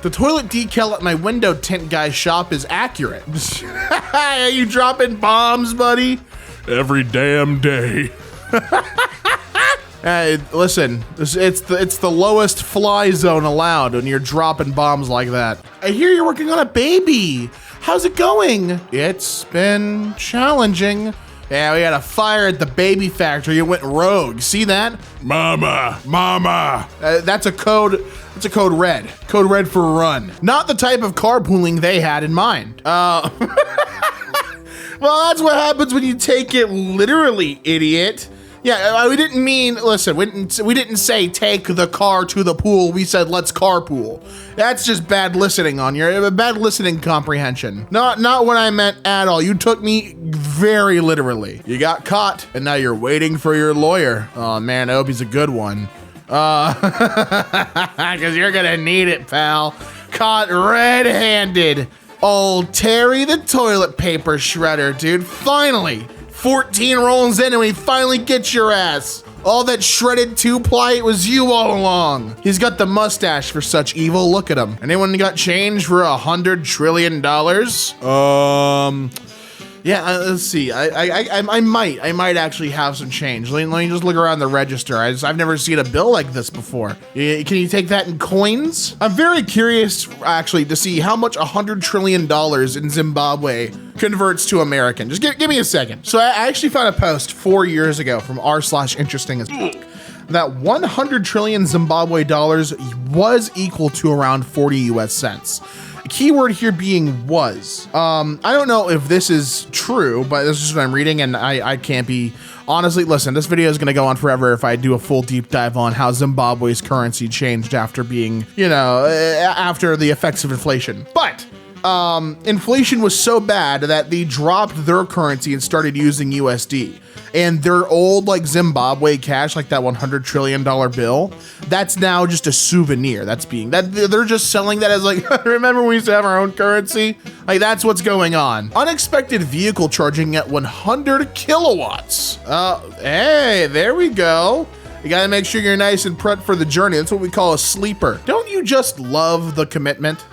The toilet decal at my window tint guy's shop is accurate. Are you dropping bombs, buddy? Every damn day. Listen, it's the lowest fly zone allowed when you're dropping bombs like that. I hear you're working on a baby. How's it going? It's been challenging. Yeah, we had a fire at the baby factory. It went rogue. See that? Mama, mama. That's a code red. Code red for run. Not the type of carpooling they had in mind. Well, that's what happens when you take it literally, idiot. Yeah, we didn't mean, listen, we didn't say take the car to the pool. We said let's carpool. That's just bad listening on your, bad listening comprehension. Not what I meant at all. You took me very literally. You got caught and now you're waiting for your lawyer. Oh man, I hope he's a good one. Cause you're gonna need it, pal. Caught red-handed. Old Terry the toilet paper shredder, dude. Finally. 14 rolls in and we finally get your ass. All that shredded 2-ply, it was you all along. He's got the mustache for such evil, look at him. Anyone got change for $100 trillion? Yeah, let's see. I might actually have some change. Let me just look around the register. I've never seen a bill like this before. Can you take that in coins? I'm very curious, actually, to see how much $100 trillion in Zimbabwe converts to American. Just give me a second. So I actually found a post 4 years ago from r/interesting as that 100 trillion Zimbabwe dollars was equal to around 40 US cents. Keyword here being was. I don't know if this is true, but this is what I'm reading and I can't be, honestly, listen, this video is gonna go on forever if I do a full deep dive on how Zimbabwe's currency changed after being, after the effects of inflation. But inflation was so bad that they dropped their currency and started using USD. And their old Zimbabwe cash, like that $100 trillion bill, that's now just a souvenir. They're just selling that as remember we used to have our own currency? That's what's going on. Unexpected vehicle charging at 100 kilowatts. Hey, there we go. You gotta make sure you're nice and prepped for the journey. That's what we call a sleeper. Don't you just love the commitment?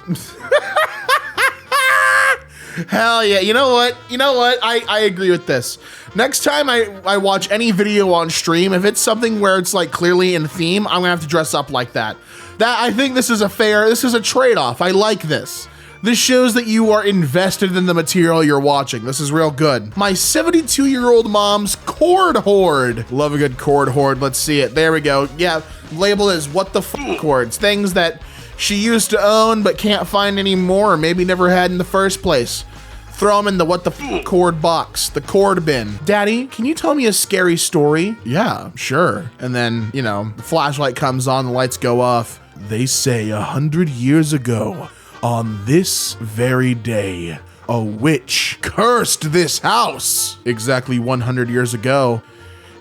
Hell yeah, you know what? I agree with this. Next time I watch any video on stream, if it's something where it's clearly in theme, I'm gonna have to dress up like that. I think this is a trade-off. I like this. This shows that you are invested in the material you're watching. This is real good. My 72-year-old mom's cord hoard. Love a good cord hoard, let's see it. There we go. Yeah, labeled as what the f cords. Things that she used to own but can't find anymore, or maybe never had in the first place. Throw them in the what the f cord box, the cord bin. Daddy, can you tell me a scary story? Yeah, sure. And then, the flashlight comes on, the lights go off. They say 100 years ago, on this very day, a witch cursed this house. Exactly 100 years ago.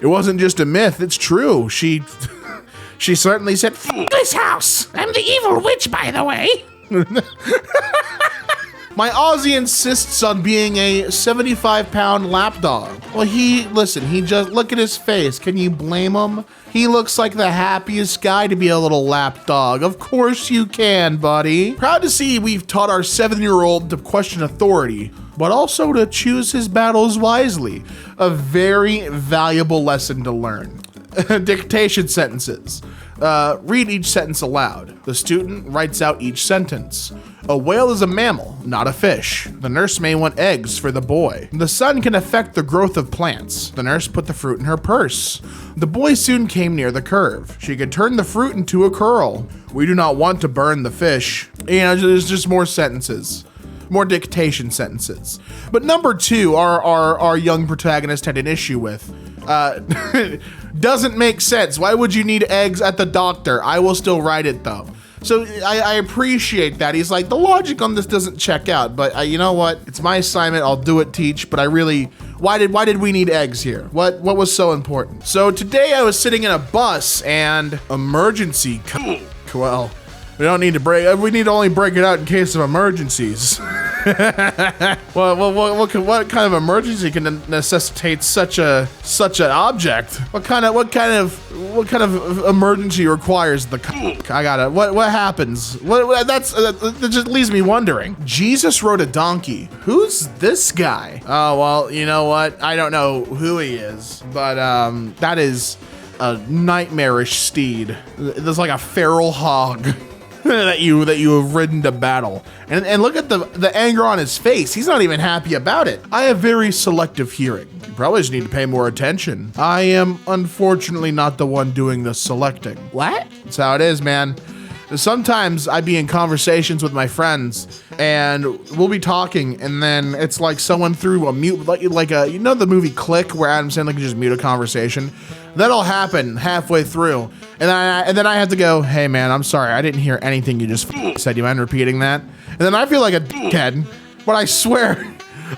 It wasn't just a myth, it's true. She certainly said, "F this house. I'm the evil witch, by the way." My Aussie insists on being a 75-pound lapdog. Well, just look at his face. Can you blame him? He looks like the happiest guy to be a little lapdog. Of course you can, buddy. Proud to see we've taught our 7-year-old to question authority, but also to choose his battles wisely. A very valuable lesson to learn. Dictation sentences. Read each sentence aloud. The student writes out each sentence. A whale is a mammal, not a fish. The nurse may want eggs for the boy. The sun can affect the growth of plants. The nurse put the fruit in her purse. The boy soon came near the curve. She could turn the fruit into a curl. We do not want to burn the fish. There's just more sentences. More dictation sentences. But number 2, our young protagonist had an issue with. Doesn't make sense. Why would you need eggs at the doctor? I will still write it though. So I appreciate that. He's like, the logic on this doesn't check out, but you know what? It's my assignment. I'll do it, teach. But why did we need eggs here? What was so important? So today I was sitting in a bus and emergency. Well, we don't need to we need to only break it out in case of emergencies. What kind of emergency can necessitate such an object? What kind of emergency requires the cock? I got it. What happens? That just leaves me wondering. Jesus rode a donkey. Who's this guy? Oh, well, you know what? I don't know who he is, but that is a nightmarish steed. There's like a feral hog that you have ridden to battle. And look at the anger on his face. He's not even happy about it. I have very selective hearing. You probably just need to pay more attention. I am unfortunately not the one doing the selecting. What? That's how it is, man. Sometimes I be in conversations with my friends and we'll be talking and then it's like someone threw a mute, like you know the movie Click where Adam Sandler can just mute a conversation? That'll happen halfway through. And then I have to go, hey man, I'm sorry, I didn't hear anything you just said. You mind repeating that? And then I feel like a dickhead, but I swear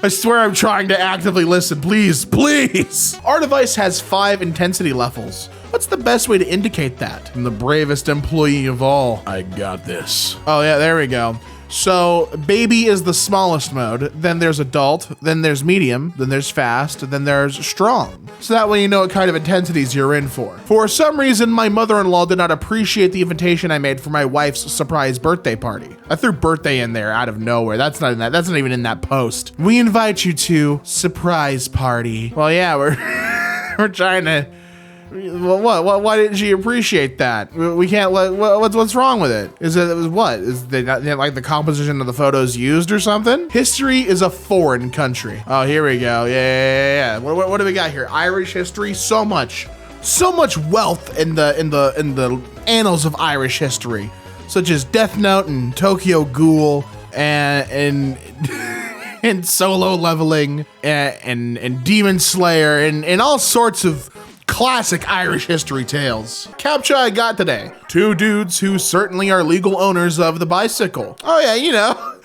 I'm trying to actively listen. Please. Our device has 5 intensity levels. What's the best way to indicate that? I'm the bravest employee of all. I got this. Oh yeah, there we go. So baby is the smallest mode, then there's adult, then there's medium, then there's fast, then there's strong. So that way you know what kind of intensities you're in for. For some reason, my mother-in-law did not appreciate the invitation I made for my wife's surprise birthday party. I threw birthday in there out of nowhere. That's not even in that post. We invite you to surprise party. Well, yeah, we're trying to. What? Why didn't she appreciate that? We can't let. What's wrong with it? Is they not like the composition of the photos used or something? History is a foreign country. Oh, here we go. Yeah. What do we got here? Irish history. So much wealth in the annals of Irish history, such as Death Note and Tokyo Ghoul and and Solo Leveling and Demon Slayer and all sorts of classic Irish history tales. Captcha I got today. 2 dudes who certainly are legal owners of the bicycle. Oh yeah, you know.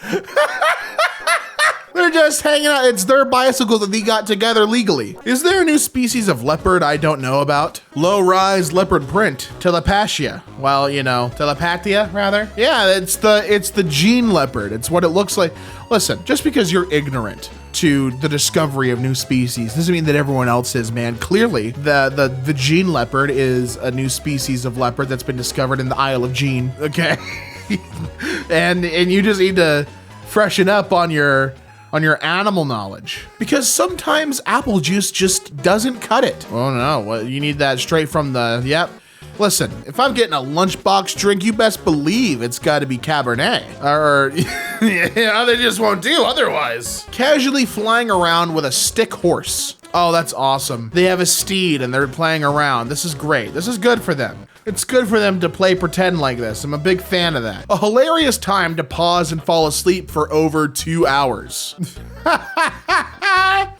They're just hanging out. It's their bicycle that they got together legally. Is there a new species of leopard I don't know about? Low-rise leopard print. Telepathia. Well, you know, telepathia rather. Yeah, it's the gene leopard. It's what it looks like. Listen, just because you're ignorant to the discovery of new species doesn't mean that everyone else is, man. Clearly, the gene leopard is a new species of leopard that's been discovered in the Isle of Gene. Okay, and you just need to freshen up on your animal knowledge, because sometimes apple juice just doesn't cut it. Oh no, well, you need that straight from the, yep. Listen, if I'm getting a lunchbox drink, you best believe it's gotta be Cabernet. Or, yeah, they just won't do otherwise. Casually flying around with a stick horse. Oh, that's awesome. They have a steed and they're playing around. This is great. This is good for them. It's good for them to play pretend like this. I'm a big fan of that. A hilarious time to pause and fall asleep for over 2 hours.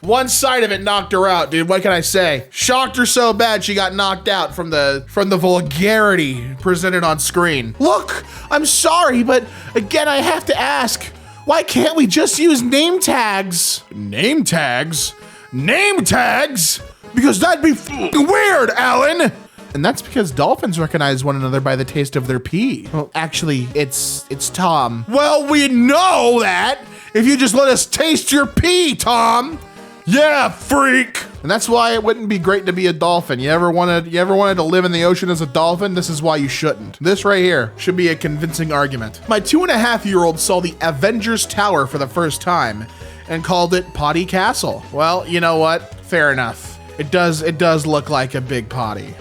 One side of it knocked her out, dude. What can I say? Shocked her so bad she got knocked out from the vulgarity presented on screen. Look, I'm sorry, but again, I have to ask, why can't we just use name tags? Name tags? Name tags? Because that'd be f***ing weird, Alan. And that's because dolphins recognize one another by the taste of their pee. Well, actually, it's Tom. Well, we know that if you just let us taste your pee, Tom. Yeah, freak. And that's why it wouldn't be great to be a dolphin. You ever wanted to live in the ocean as a dolphin? This is why you shouldn't. This right here should be a convincing argument. My 2.5-year-old saw the Avengers Tower for the first time and called it Potty Castle. Well, you know what? Fair enough. It does look like a big potty.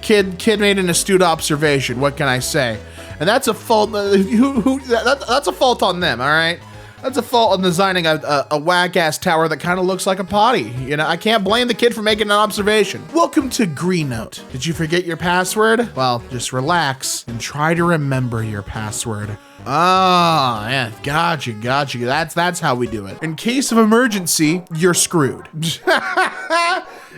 Kid made an astute observation. What can I say? And that's a fault. That's a fault on them. All right. That's a fault on designing a whack-ass tower that kind of looks like a potty. You know, I can't blame the kid for making an observation. Welcome to Green Note. Did you forget your password? Well, just relax and try to remember your password. Ah, yeah, gotcha. That's how we do it. In case of emergency, you're screwed.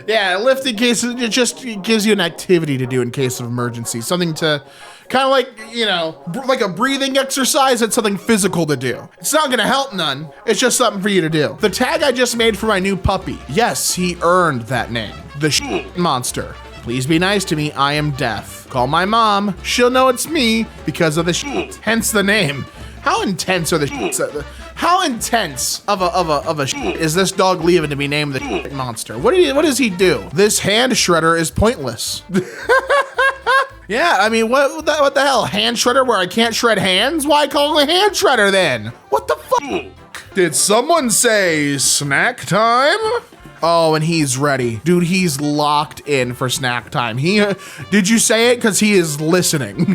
Yeah, lifting cases, it just gives you an activity to do in case of emergency. Something to kind of like, you know, like a breathing exercise. It's something physical to do. It's not gonna help none. It's just something for you to do. The tag I just made for my new puppy. Yes, he earned that name. The shit monster. Please be nice to me, I am deaf. Call my mom, she'll know it's me because of the shit. Hence the name. How intense are the shits? How intense of a shit is this dog leaving to be named the shit monster? What does he do? This hand shredder is pointless. Yeah, I mean, what the hell? Hand shredder where I can't shred hands? Why call it a hand shredder then? What the fuck? Did someone say snack time? Oh, and he's ready. Dude, he's locked in for snack time. Did you say it? Because he is listening.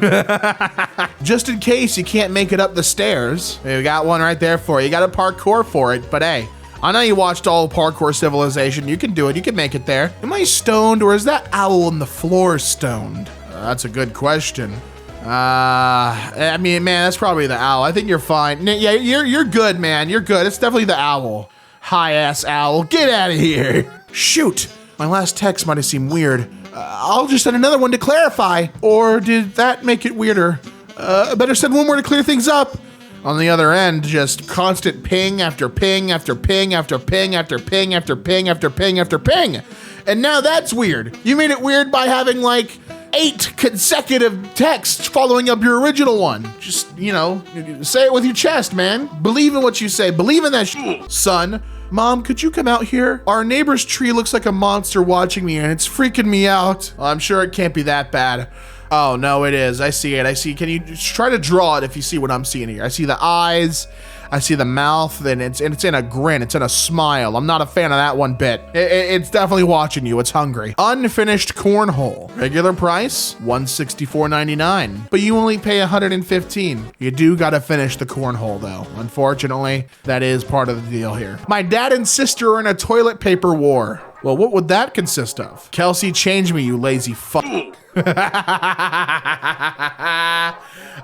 Just in case you can't make it up the stairs. Hey, we got one right there for you. You got to parkour for it, but hey, I know you watched all of Parkour Civilization. You can do it. You can make it there. Am I stoned or is that owl on the floor stoned? That's a good question. I mean, man, that's probably the owl. I think you're fine. Yeah, you're good, man. You're good. It's definitely the owl. High-ass owl. Get out of here. Shoot. My last text might have seemed weird. I'll just send another one to clarify. Or did that make it weirder? Better send one more to clear things up. On the other end, just constant ping after ping after ping after ping after ping after ping after ping after ping. And now that's weird. You made it weird by having like 8 consecutive texts following up your original one. Just, you know, say it with your chest, man. Believe in what you say. Believe in that shit. Son, Mom, could you come out here? Our neighbor's tree looks like a monster watching me and it's freaking me out. Well, I'm sure it can't be that bad. Oh, no, it is. I see it. I see. Can you try to draw it if you see what I'm seeing here? I see the eyes. I see the mouth, and it's in a grin. It's in a smile. I'm not a fan of that one bit. It's definitely watching you. It's hungry. Unfinished cornhole. Regular price, $164.99. But you only pay $115. You do gotta finish the cornhole, though. Unfortunately, that is part of the deal here. My dad and sister are in a toilet paper war. Well, what would that consist of? Kelsey, change me, you lazy fuck.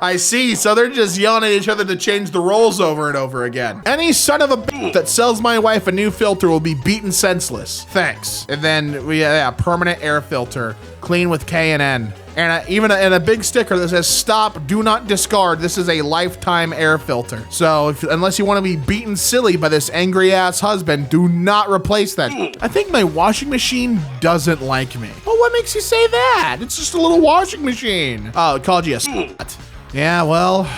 I see, so they're just yelling at each other to change the roles over and over again. Any son of a bitch that sells my wife a new filter will be beaten senseless. Thanks. And then we have permanent air filter, clean with K&N. And even a big sticker that says, stop, do not discard. This is a lifetime air filter. So unless you want to be beaten silly by this angry ass husband, do not replace that. I think my washing machine doesn't like me. Well, what makes you say that? It's just a little washing machine. Oh, it called you a slut. Yeah, well,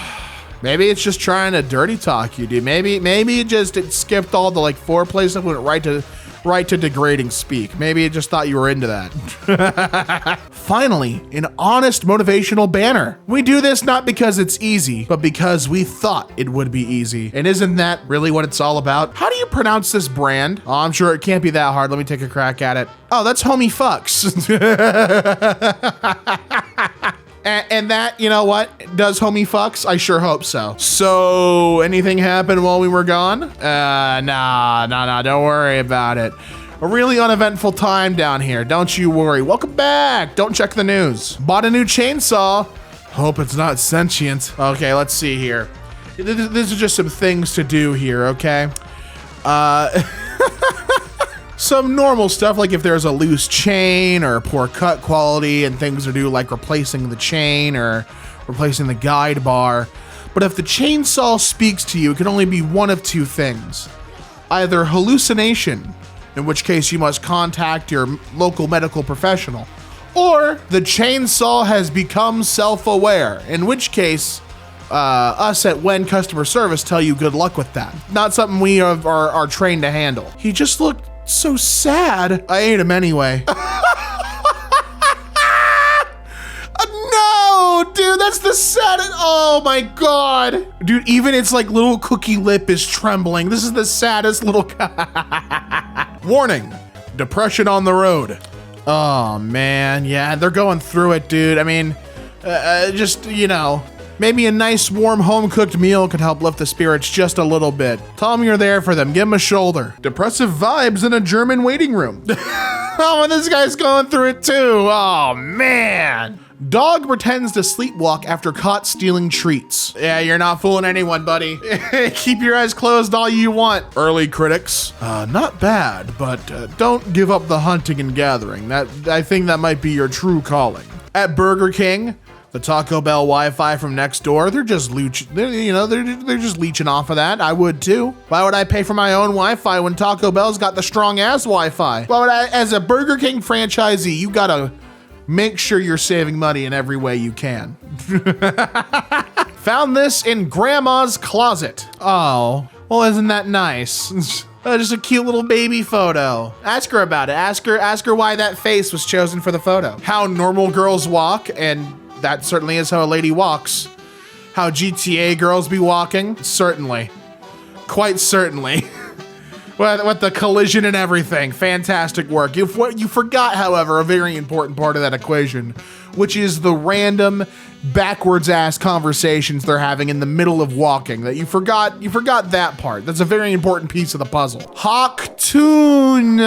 maybe it's just trying to dirty talk you, dude. Maybe it skipped all the like foreplay stuff, went right to degrading speak. Maybe it just thought you were into that. Finally, an honest motivational banner. We do this not because it's easy, but because we thought it would be easy. And isn't that really what it's all about? How do you pronounce this brand? Oh, I'm sure it can't be that hard. Let me take a crack at it. Oh, that's Homie Fucks. And that, you know what, does Homie Fucks? I sure hope so. So, anything happened while we were gone? Nah, don't worry about it. A really uneventful time down here, don't you worry. Welcome back, don't check the news. Bought a new chainsaw. Hope it's not sentient. Okay, let's see here. These are just some things to do here, okay? Some normal stuff, like if there's a loose chain or poor cut quality and things to do like replacing the chain or replacing the guide bar. But if the chainsaw speaks to you, it can only be one of two things. Either hallucination, in which case you must contact your local medical professional, or the chainsaw has become self-aware, in which case us at When Customer Service tell you good luck with that. Not something we are trained to handle. He just looked so sad. I ate him anyway. No, dude, that's the saddest. Oh my God. Dude, even its like little cookie lip is trembling. This is the saddest little Warning, depression on the road. Oh man, yeah, they're going through it, dude. I mean, just, you know, maybe a nice warm home-cooked meal could help lift the spirits just a little bit. Tell them you're there for them. Give them a shoulder. Depressive vibes in a German waiting room. Oh, and this guy's going through it too. Oh, man. Dog pretends to sleepwalk after caught stealing treats. Yeah, you're not fooling anyone, buddy. Keep your eyes closed all you want. Early critics. Not bad, but don't give up the hunting and gathering. I think that might be your true calling. At Burger King, the Taco Bell Wi-Fi from next door, they're just leeching off of that. I would too. Why would I pay for my own Wi-Fi when Taco Bell's got the strong ass Wi-Fi? Why would I, as a Burger King franchisee, you gotta make sure you're saving money in every way you can. Found this in Grandma's closet. Oh, Well, isn't that nice? Just a cute little baby photo. Ask her about it. Ask her why that face was chosen for the photo. How normal girls walk, and that certainly is how a lady walks. How GTA girls be walking? Certainly. Quite certainly. With the collision and everything. Fantastic work. You forgot, however, a very important part of that equation, which is the random backwards ass conversations they're having in the middle of walking. That you forgot that part. That's a very important piece of the puzzle. Hawk tuna.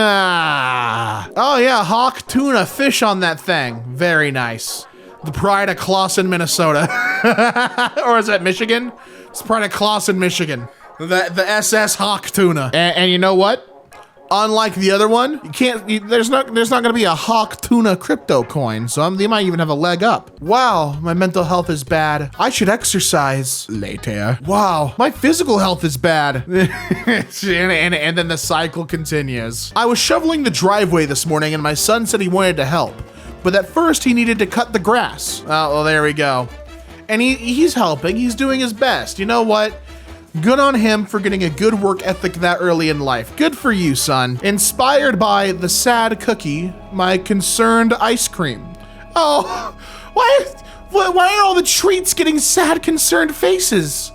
Oh yeah, hawk tuna, fish on that thing. Very nice. The Pride of Clawson, Minnesota. Or is that Michigan? It's Pride of Clawson, Michigan. The SS Hawk tuna. And you know what? Unlike the other one, there's not gonna be a Hawk tuna crypto coin, so they might even have a leg up. Wow, my mental health is bad. I should exercise later. Wow, my physical health is bad. and then the cycle continues. I was shoveling the driveway this morning and my son said he wanted to help, but at first he needed to cut the grass. Oh, well, there we go. And he's helping, he's doing his best. You know what? Good on him for getting a good work ethic that early in life. Good for you, son. Inspired by the sad cookie, my concerned ice cream. Oh, why are all the treats getting sad, concerned faces?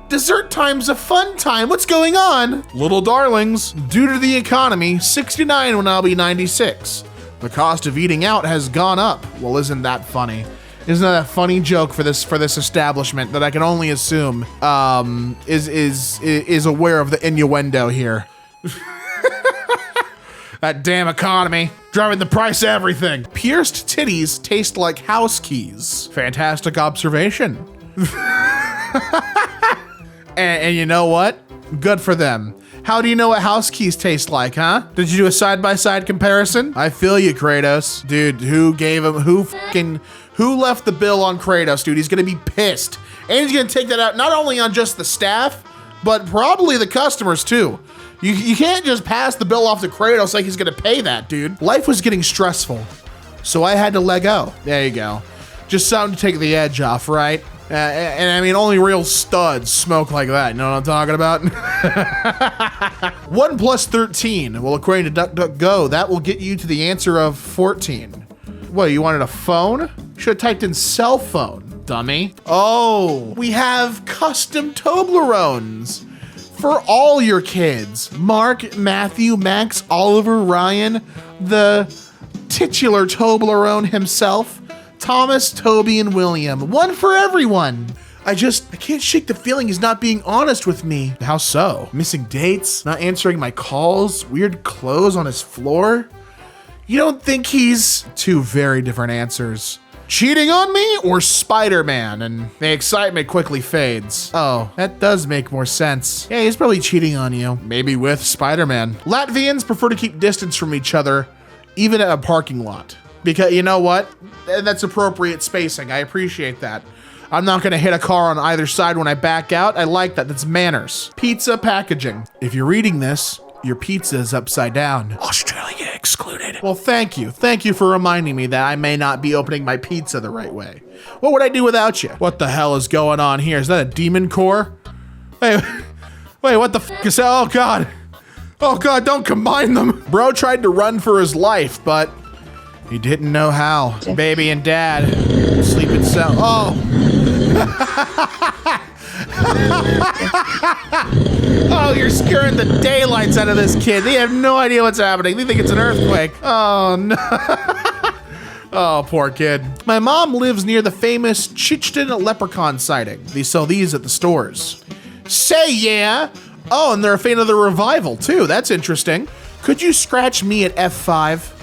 Dessert time's a fun time. What's going on? Little darlings, due to the economy, 69 when I'll be 96. The cost of eating out has gone up. Well, isn't that funny? Isn't that a funny joke for this establishment that I can only assume is aware of the innuendo here? That damn economy, driving the price of everything. Pierced titties taste like house keys. Fantastic observation. and you know what? Good for them. How do you know what house keys taste like, huh? Did you do a side-by-side comparison? I feel you, Kratos. Dude, who left the bill on Kratos, dude? He's gonna be pissed. And he's gonna take that out not only on just the staff, but probably the customers too. You can't just pass the bill off to Kratos like he's gonna pay that, dude. Life was getting stressful, so I had to let go. There you go. Just something to take the edge off, right? And I mean, only real studs smoke like that. You know what I'm talking about? 1 plus 13. Well, according to DuckDuckGo, that will get you to the answer of 14. What, you wanted a phone? Should have typed in cell phone, dummy. Oh, we have custom Toblerones for all your kids. Mark, Matthew, Max, Oliver, Ryan, the titular Toblerone himself, Thomas, Toby, and William. One for everyone. I can't shake the feeling he's not being honest with me. How so? Missing dates, not answering my calls, weird clothes on his floor. You don't think he's... Two very different answers. Cheating on me or Spider-Man? And the excitement quickly fades. Oh, that does make more sense. Yeah, he's probably cheating on you. Maybe with Spider-Man. Latvians prefer to keep distance from each other, even at a parking lot. Because you know what? That's appropriate spacing. I appreciate that. I'm not gonna hit a car on either side when I back out. I like that. That's manners. Pizza packaging. If you're reading this, your pizza is upside down. Australia excluded. Well, thank you. Thank you for reminding me that I may not be opening my pizza the right way. What would I do without you? What the hell is going on here? Is that a demon core? Wait, what the f is that? Oh God. Oh God, don't combine them. Bro tried to run for his life, but he didn't know how. Baby and dad sleep in cell. Oh. Oh, you're scaring the daylights out of this kid. They have no idea what's happening. They think it's an earthquake. Oh no. Oh, poor kid. My mom lives near the famous Chichton leprechaun sighting. They sell these at the stores. Say yeah. Oh, and they're a fan of the revival too. That's interesting. Could you scratch me at F5?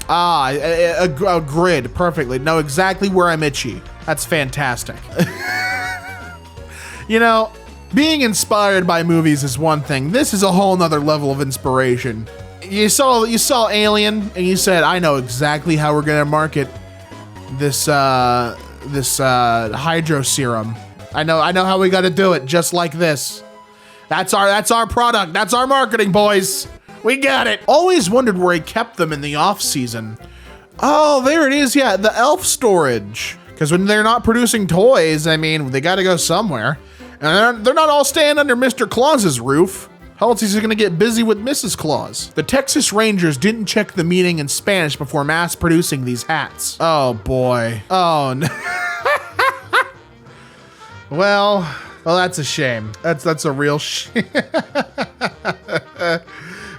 Ah, a grid, perfectly. Know exactly where I'm itchy. That's fantastic. You know, being inspired by movies is one thing. This is a whole nother level of inspiration. You saw Alien, and you said, I know exactly how we're gonna market this hydro serum. I know how we gotta do it, just like this. That's our product. That's our marketing, boys. We got it. Always wondered where he kept them in the off season. Oh, there it is. Yeah, the elf storage. Because when they're not producing toys, I mean, they got to go somewhere. And they're not all staying under Mr. Claus's roof. Halsey's gonna get busy with Mrs. Claus. The Texas Rangers didn't check the meaning in Spanish before mass producing these hats. Oh boy. Oh no. Well, that's a shame. That's a real shame.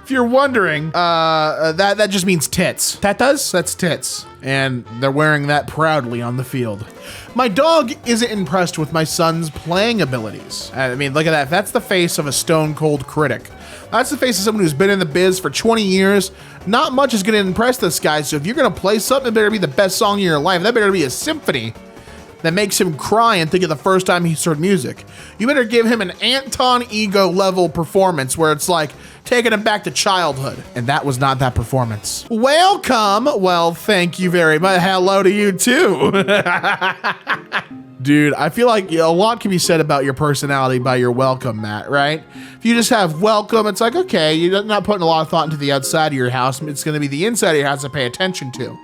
If you're wondering, that just means tits. That's tits. And they're wearing that proudly on the field. My dog isn't impressed with my son's playing abilities. I mean, look at that. That's the face of a stone cold critic. That's the face of someone who's been in the biz for 20 years. Not much is gonna impress this guy. So if you're gonna play something, it better be the best song of your life. That better be a symphony that makes him cry and think of the first time he heard music. You better give him an Anton Ego level performance where it's like taking him back to childhood. And that was not that performance. Welcome. Well, thank you very much. Hello to you too. Dude, I feel like a lot can be said about your personality by your welcome mat, right? If you just have welcome, it's like, okay, you're not putting a lot of thought into the outside of your house. It's gonna be the inside of your house to pay attention to.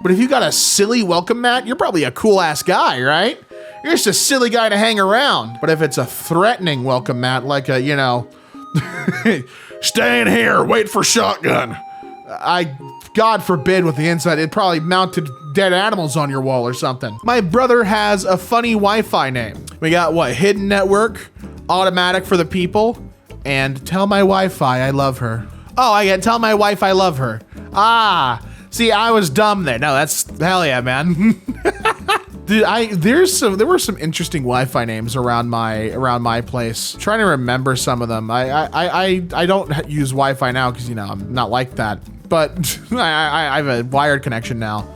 But if you got a silly welcome mat, you're probably a cool ass guy, right? You're just a silly guy to hang around. But if it's a threatening welcome mat, like a, you know, stay in here, wait for shotgun. God forbid with the inside, it probably mounted dead animals on your wall or something. My brother has a funny Wi-Fi name. We got what? Hidden network, automatic for the people, and tell my Wi-Fi I love her. Oh, I get tell my wife I love her. Ah. See, I was dumb there. No, that's hell yeah, man. Dude, there were some interesting Wi-Fi names around my place. I'm trying to remember some of them. I don't use Wi-Fi now because, you know, I'm not like that. But I have a wired connection now.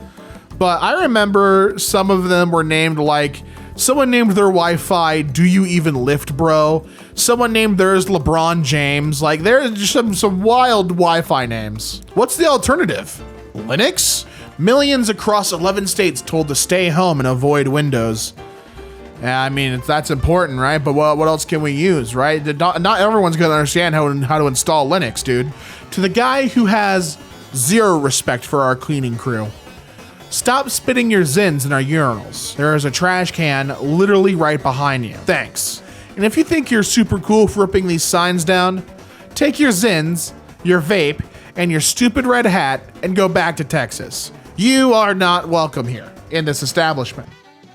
But I remember some of them were named like, someone named their Wi-Fi, "Do you even lift, bro?" Someone named theirs LeBron James. Like, there's just some wild Wi-Fi names. What's the alternative? Linux? Millions across 11 states told to stay home and avoid Windows. Yeah, I mean, that's important, right? But what else can we use, right? Not everyone's gonna understand how to install Linux, dude. To the guy who has zero respect for our cleaning crew, stop spitting your zins in our urinals. There is a trash can literally right behind you. Thanks. And if you think you're super cool for ripping these signs down, take your zins, your vape, and your stupid red hat and go back to Texas. You are not welcome here in this establishment.